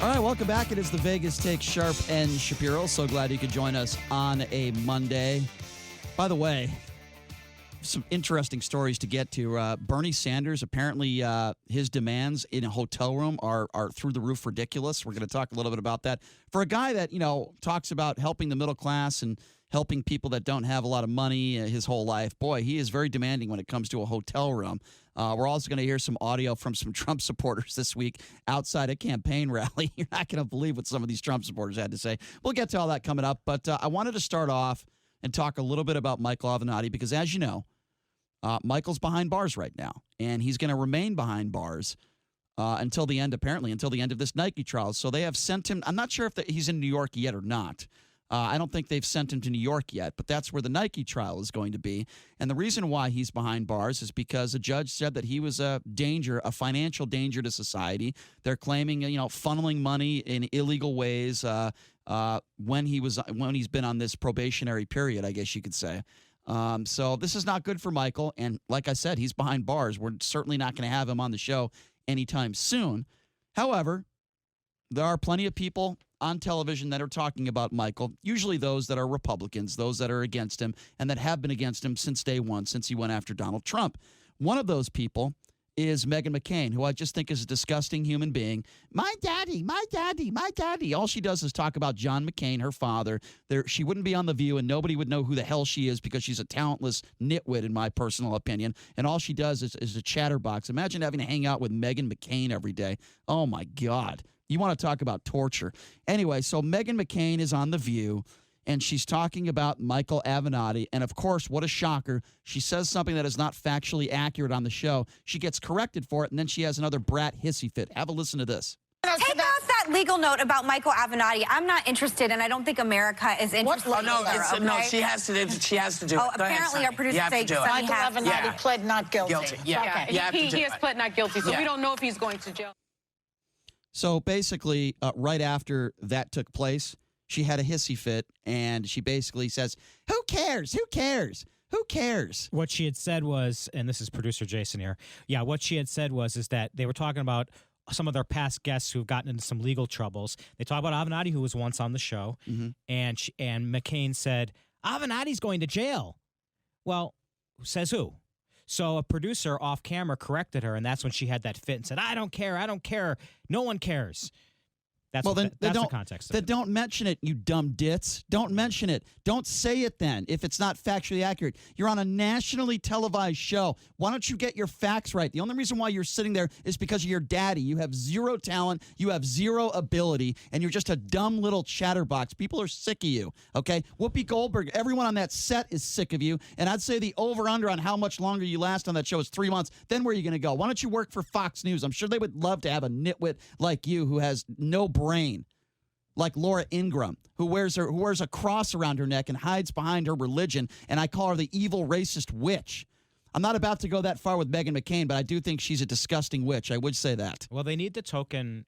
All right, welcome back. It is the Vegas Take, Sharp and Shapiro. So glad you could join us on a Monday. By the way, some interesting stories to get to. Bernie Sanders, apparently his demands in a hotel room are through the roof ridiculous. We're going to talk a little bit about that. For a guy that, talks about helping the middle class and helping people that don't have a lot of money his whole life, boy, he is very demanding when it comes to a hotel room. We're also going to hear some audio from some Trump supporters this week outside a campaign rally. You're not going to believe what some of these Trump supporters had to say. We'll get to all that coming up, but I wanted to start off and talk a little bit about Michael Avenatti because, as you know, Michael's behind bars right now, and he's going to remain behind bars until the end of this Nike trial. So they have sent him. I'm not sure if he's in New York yet or not. I don't think they've sent him to New York yet, but that's where the Nike trial is going to be. And the reason why he's behind bars is because a judge said that he was a financial danger to society. They're claiming, funneling money in illegal ways when he's been on this probationary period, I guess you could say. So this is not good for Michael. And like I said, he's behind bars. We're certainly not going to have him on the show anytime soon. However, there are plenty of people on television that are talking about Michael, usually those that are Republicans, those that are against him, and that have been against him since day one, since he went after Donald Trump. One of those people is Meghan McCain, who I just think is a disgusting human being. My daddy, my daddy, my daddy. All she does is talk about John McCain, her father. She wouldn't be on The View, and nobody would know who the hell she is because she's a talentless nitwit, in my personal opinion. And all she does is a chatterbox. Imagine having to hang out with Meghan McCain every day. Oh, my God. You want to talk about torture. Anyway, so Meghan McCain is on The View, and she's talking about Michael Avenatti. And, of course, what a shocker. She says something that is not factually accurate on the show. She gets corrected for it, and then she has another brat hissy fit. Have a listen to this. Take off that legal note about Michael Avenatti. I'm not interested, and I don't think America is interested. Oh, no, either, no, okay? she has to do it. Oh, apparently our producer says Michael Avenatti pled not guilty. Yeah, Okay. he has pled not guilty, so we don't know if he's going to jail. So basically, right after that took place, she had a hissy fit, and she basically says, who cares? Who cares? Who cares? What she had said was, and this is producer Jason here, what she had said is that they were talking about some of their past guests who've gotten into some legal troubles. They talk about Avenatti, who was once on the show, and McCain said, Avenatti's going to jail. Well, says who? So a producer off camera corrected her, and that's when she had that fit and said, I don't care. No one cares. That's the context. Then don't mention it, you dumb dits. Don't mention it. Don't say it then if it's not factually accurate. You're on a nationally televised show. Why don't you get your facts right? The only reason why you're sitting there is because of your daddy. You have zero talent. You have zero ability, and you're just a dumb little chatterbox. People are sick of you, okay? Whoopi Goldberg, everyone on that set is sick of you, and I'd say the over-under on how much longer you last on that show is 3 months. Then where are you going to go? Why don't you work for Fox News? I'm sure they would love to have a nitwit like you who has no brain, like Laura Ingraham, who wears a cross around her neck and hides behind her religion, and I call her the evil racist witch. I'm not about to go that far with Meghan McCain, but I do think she's a disgusting witch. I would say that. Well, they need the token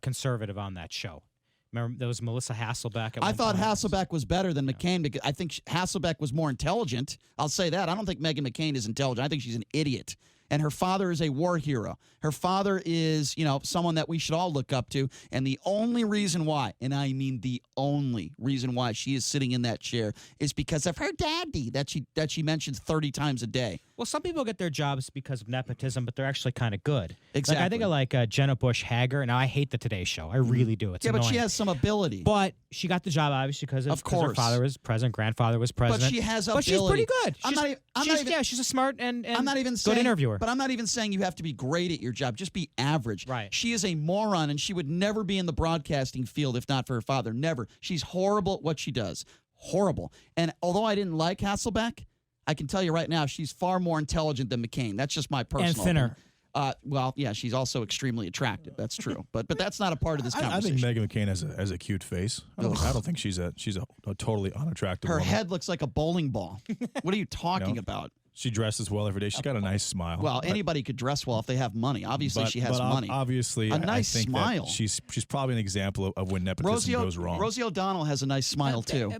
conservative on that show. Remember, there was Melissa Hasselbeck. I thought Hasselbeck was better than McCain because I think Hasselbeck was more intelligent. I'll say that. I don't think Meghan McCain is intelligent. I think she's an idiot. And her father is a war hero. Her father is, someone that we should all look up to. And the only reason why, and I mean the only reason why she is sitting in that chair is because of her daddy that she mentions 30 times a day. Well, some people get their jobs because of nepotism, but they're actually kind of good. Exactly. I think of Jenna Bush Hager. Now, I hate the Today Show. I really do. It's annoying. But she has some ability. But she got the job, obviously, because her father was president, grandfather was president. But she has ability. But she's pretty good. She's a smart and I'm not even good interviewer. But I'm not even saying you have to be great at your job. Just be average. Right. She is a moron, and she would never be in the broadcasting field if not for her father. Never. She's horrible at what she does. Horrible. And although I didn't like Hasselbeck, I can tell you right now she's far more intelligent than McCain. That's just my personal and thinner. Opinion. She's also extremely attractive. That's true. But that's not a part of this conversation. I think Meghan McCain has a cute face. I don't think she's a totally unattractive Her woman. head looks like a bowling ball. What are you talking about? She dresses well every day. She's got a nice smile. Well, anybody could dress well if they have money. Obviously, she has money. Obviously, a nice I think smile. That she's probably an example of when nepotism goes wrong. Rosie O'Donnell has a nice smile too.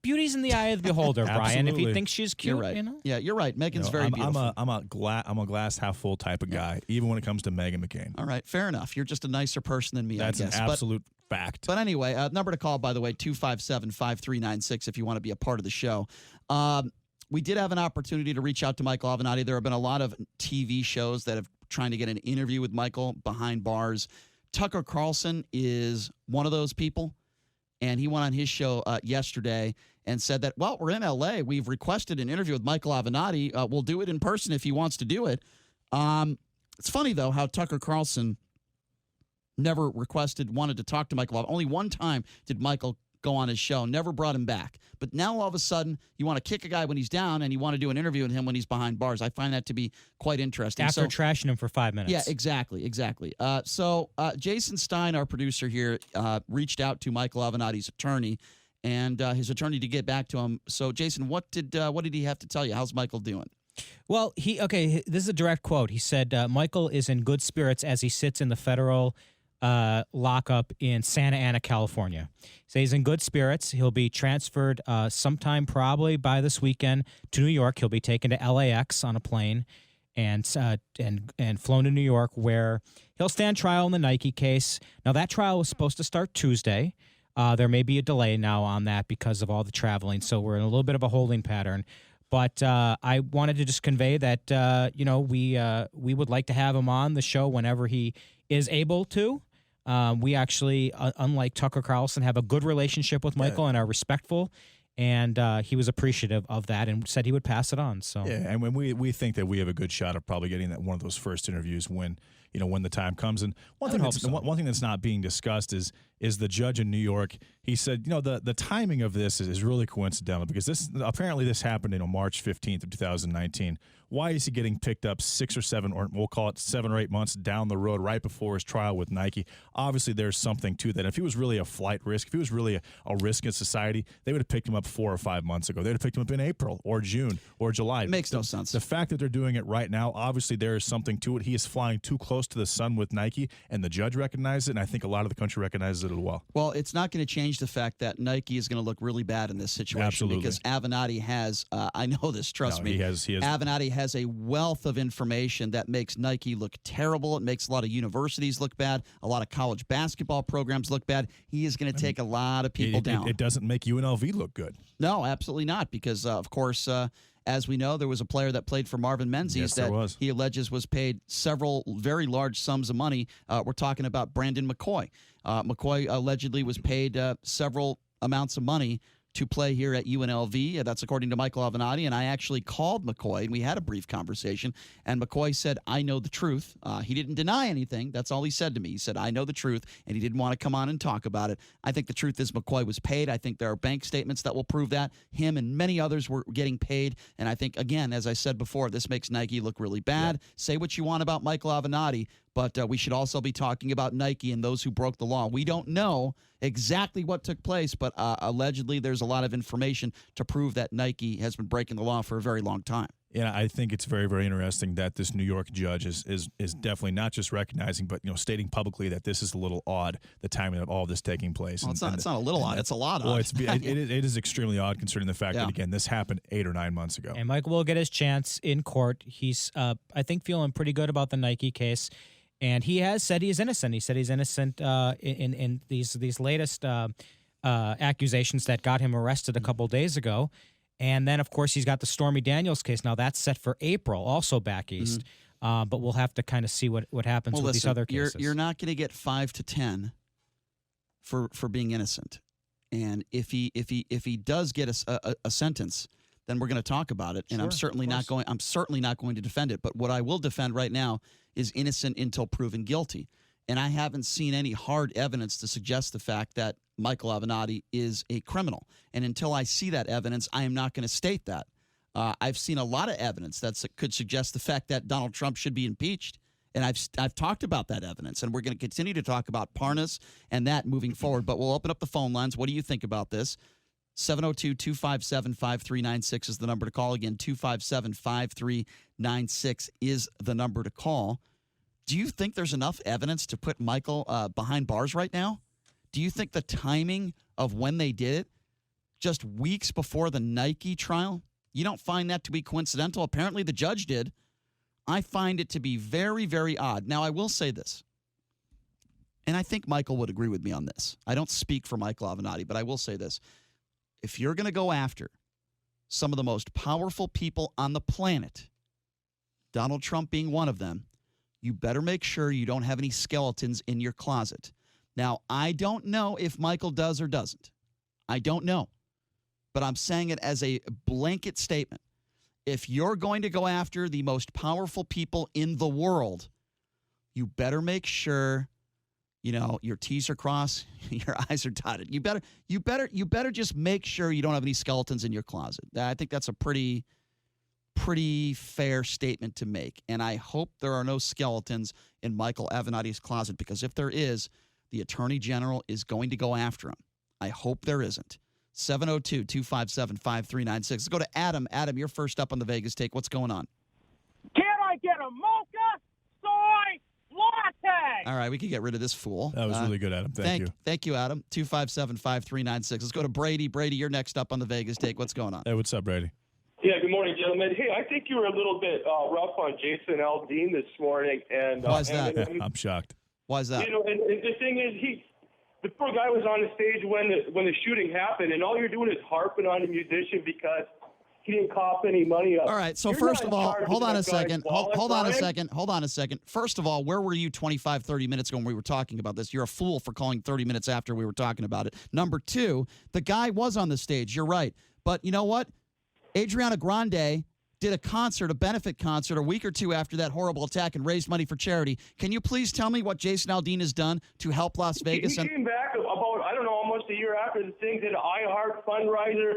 Beauty's in the eye of the beholder, Brian. If he thinks she's cute, you're right. you know. Yeah, you're right. Megan's very beautiful. I'm a glass half full type of guy, even when it comes to Meghan McCain. All right, fair enough. You're just a nicer person than me. That's I guess. an absolute fact. But anyway, number to call, by the way, 257-5396 if you want to be a part of the show. We did have an opportunity to reach out to Michael Avenatti. There have been a lot of TV shows that have trying to get an interview with Michael behind bars. Tucker Carlson is one of those people, and he went on his show yesterday and said that, well, we're in L.A. We've requested an interview with Michael Avenatti. We'll do it in person if he wants to do it. It's funny, though, how Tucker Carlson never wanted to talk to Michael Avenatti. Only one time did Michael go on his show, never brought him back. But now all of a sudden, you want to kick a guy when he's down and you want to do an interview with him when he's behind bars. I find that to be quite interesting. After trashing him for 5 minutes. Yeah, exactly. So Jason Stein, our producer here, reached out to Michael Avenatti's attorney and his attorney to get back to him. So, Jason, what did he have to tell you? How's Michael doing? Well, this is a direct quote. He said, Michael is in good spirits as he sits in the federal lockup in Santa Ana, California. So he's in good spirits. He'll be transferred sometime probably by this weekend to New York. He'll be taken to LAX on a plane and flown to New York, where he'll stand trial in the Nike case. Now, that trial was supposed to start Tuesday. There may be a delay now on that because of all the traveling, so we're in a little bit of a holding pattern. But I wanted to just convey that we would like to have him on the show whenever he is able to. We actually, unlike Tucker Carlson, have a good relationship with Michael and are respectful. And he was appreciative of that and said he would pass it on. So yeah, and when we think that we have a good shot of probably getting that one of those first interviews when the time comes. And one thing that's not being discussed is the judge in New York. He said, the timing of this is really coincidental because this happened March 15th of 2019. Why is he getting picked up 6 or 7, or we'll call it 7 or 8 months down the road, right before his trial with Nike? Obviously, there's something to that. If he was really a flight risk, if he was really a risk in society, they would have picked him up 4 or 5 months ago. They'd have picked him up in April or June or July. It makes no sense. The fact that they're doing it right now, obviously, there is something to it. He is flying too close to the sun with Nike, and the judge recognizes it, and I think a lot of the country recognizes it as well. Well, it's not going to change the fact that Nike is going to look really bad in this situation. Absolutely. Because Avenatti has, I know this, trust me. He has. Avenatti has a wealth of information that makes Nike look terrible. It makes a lot of universities look bad. A lot of college basketball programs look bad. He is going to take a lot of people down. It doesn't make UNLV look good. No, absolutely not. Because, of course, as we know, there was a player that played for Marvin Menzies that he alleges was paid several very large sums of money. We're talking about Brandon McCoy. McCoy allegedly was paid several amounts of money to play here at UNLV. That's according to Michael Avenatti. And I actually called McCoy, and we had a brief conversation. And McCoy said, I know the truth. He didn't deny anything. That's all he said to me. He said, I know the truth, and he didn't want to come on and talk about it. I think the truth is McCoy was paid. I think there are bank statements that will prove that. Him and many others were getting paid. And I think, again, as I said before, this makes Nike look really bad. Yeah. Say what you want about Michael Avenatti, but we should also be talking about Nike and those who broke the law. We don't know exactly what took place, but allegedly there's a lot of information to prove that Nike has been breaking the law for a very long time. Yeah, I think it's very, very interesting that this New York judge is definitely not just recognizing, but stating publicly that this is a little odd, the timing of all this taking place. Well, it's not a little odd. It's a lot odd. Well, it is extremely odd considering the fact that, again, this happened 8 or 9 months ago. And Michael will get his chance in court. He's, I think, feeling pretty good about the Nike case. And he has said he's innocent. He said he's innocent in these latest accusations that got him arrested a couple days ago. And then, of course, he's got the Stormy Daniels case. Now, that's set for April, also back east. But we'll have to kind of see what happens with these other cases. You're not going to get 5 to 10 for being innocent. And if he does get a sentence, then we're going to talk about it. And sure, I'm certainly not going to defend it. But what I will defend right now is innocent until proven guilty. And I haven't seen any hard evidence to suggest the fact that Michael Avenatti is a criminal. And until I see that evidence, I am not going to state that. I've seen a lot of evidence that could suggest the fact that Donald Trump should be impeached. And I've talked about that evidence. And we're going to continue to talk about Parnas and that moving forward. But we'll open up the phone lines. What do you think about this? 702-257-5396 is the number to call. Again, 257-5396 is the number to call. Do you think there's enough evidence to put Michael behind bars right now? Do you think the timing of when they did it, just weeks before the Nike trial, you don't find that to be coincidental? Apparently the judge did. I find it to be very, very odd. Now, I will say this, and I think Michael would agree with me on this. I don't speak for Michael Avenatti, but I will say this. If you're going to go after some of the most powerful people on the planet, Donald Trump being one of them, you better make sure you don't have any skeletons in your closet. Now, I don't know if Michael does or doesn't. I don't know. But I'm saying it as a blanket statement. If you're going to go after the most powerful people in the world, you better make sure, your T's are crossed, your I's are dotted. You better just make sure you don't have any skeletons in your closet. I think that's a pretty fair statement to make. And I hope there are no skeletons in Michael Avenatti's closet, because if there is, the Attorney General is going to go after him. I hope there isn't. 702-257-5396. Let's go to Adam. Adam, you're first up on the Vegas Take. What's going on? Can I get a mocha soy latte? All right, we can get rid of this fool. That was really good, Adam. Thank you. Thank you, Adam. 257-5396. Let's go to Brady. Brady, you're next up on the Vegas Take. What's going on? Hey, what's up, Brady? Yeah, good morning, gentlemen. Hey, I think you were a little bit rough on Jason Aldean this morning. And why is that? I'm shocked. Why is that? And the thing is, the poor guy was on the stage when the shooting happened, and all you're doing is harping on a musician because he didn't cough any money up. All right, so You're first not of all, in charge hold on that a second. guy's wallet, Hold on a Brian. second. First of all, where were you 25, 30 minutes ago when we were talking about this? You're a fool for calling 30 minutes after we were talking about it. Number two, the guy was on the stage. You're right. But you know what? Adriana Grande did a benefit concert a week or two after that horrible attack and raised money for charity. Can you please tell me what Jason Aldean has done to help Las Vegas? He came back about, almost a year after the thing, did an iHeart fundraiser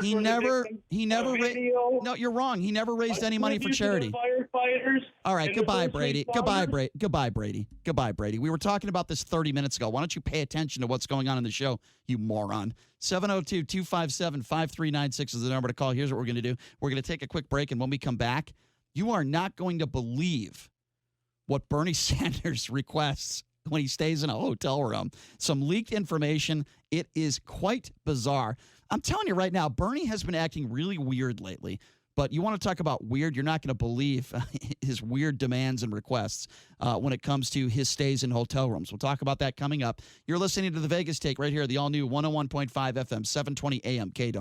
He for never the raised. No, you're wrong. He never raised any money for charity. Firefighters. All right, goodbye, Brady. Goodbye, Brady. Goodbye, Brady. We were talking about this 30 minutes ago. Why don't you pay attention to what's going on in the show, you moron? 702-257-5396 is the number to call. Here's what we're going to do. We're going to take a quick break, and when we come back, you are not going to believe what Bernie Sanders requests when he stays in a hotel room. Some leaked information. It is quite bizarre. I'm telling you right now, Bernie has been acting really weird lately. But you want to talk about weird, you're not going to believe his weird demands and requests when it comes to his stays in hotel rooms. We'll talk about that coming up. You're listening to the Vegas Take right here, the all-new 101.5 FM, 720 AM, KDON.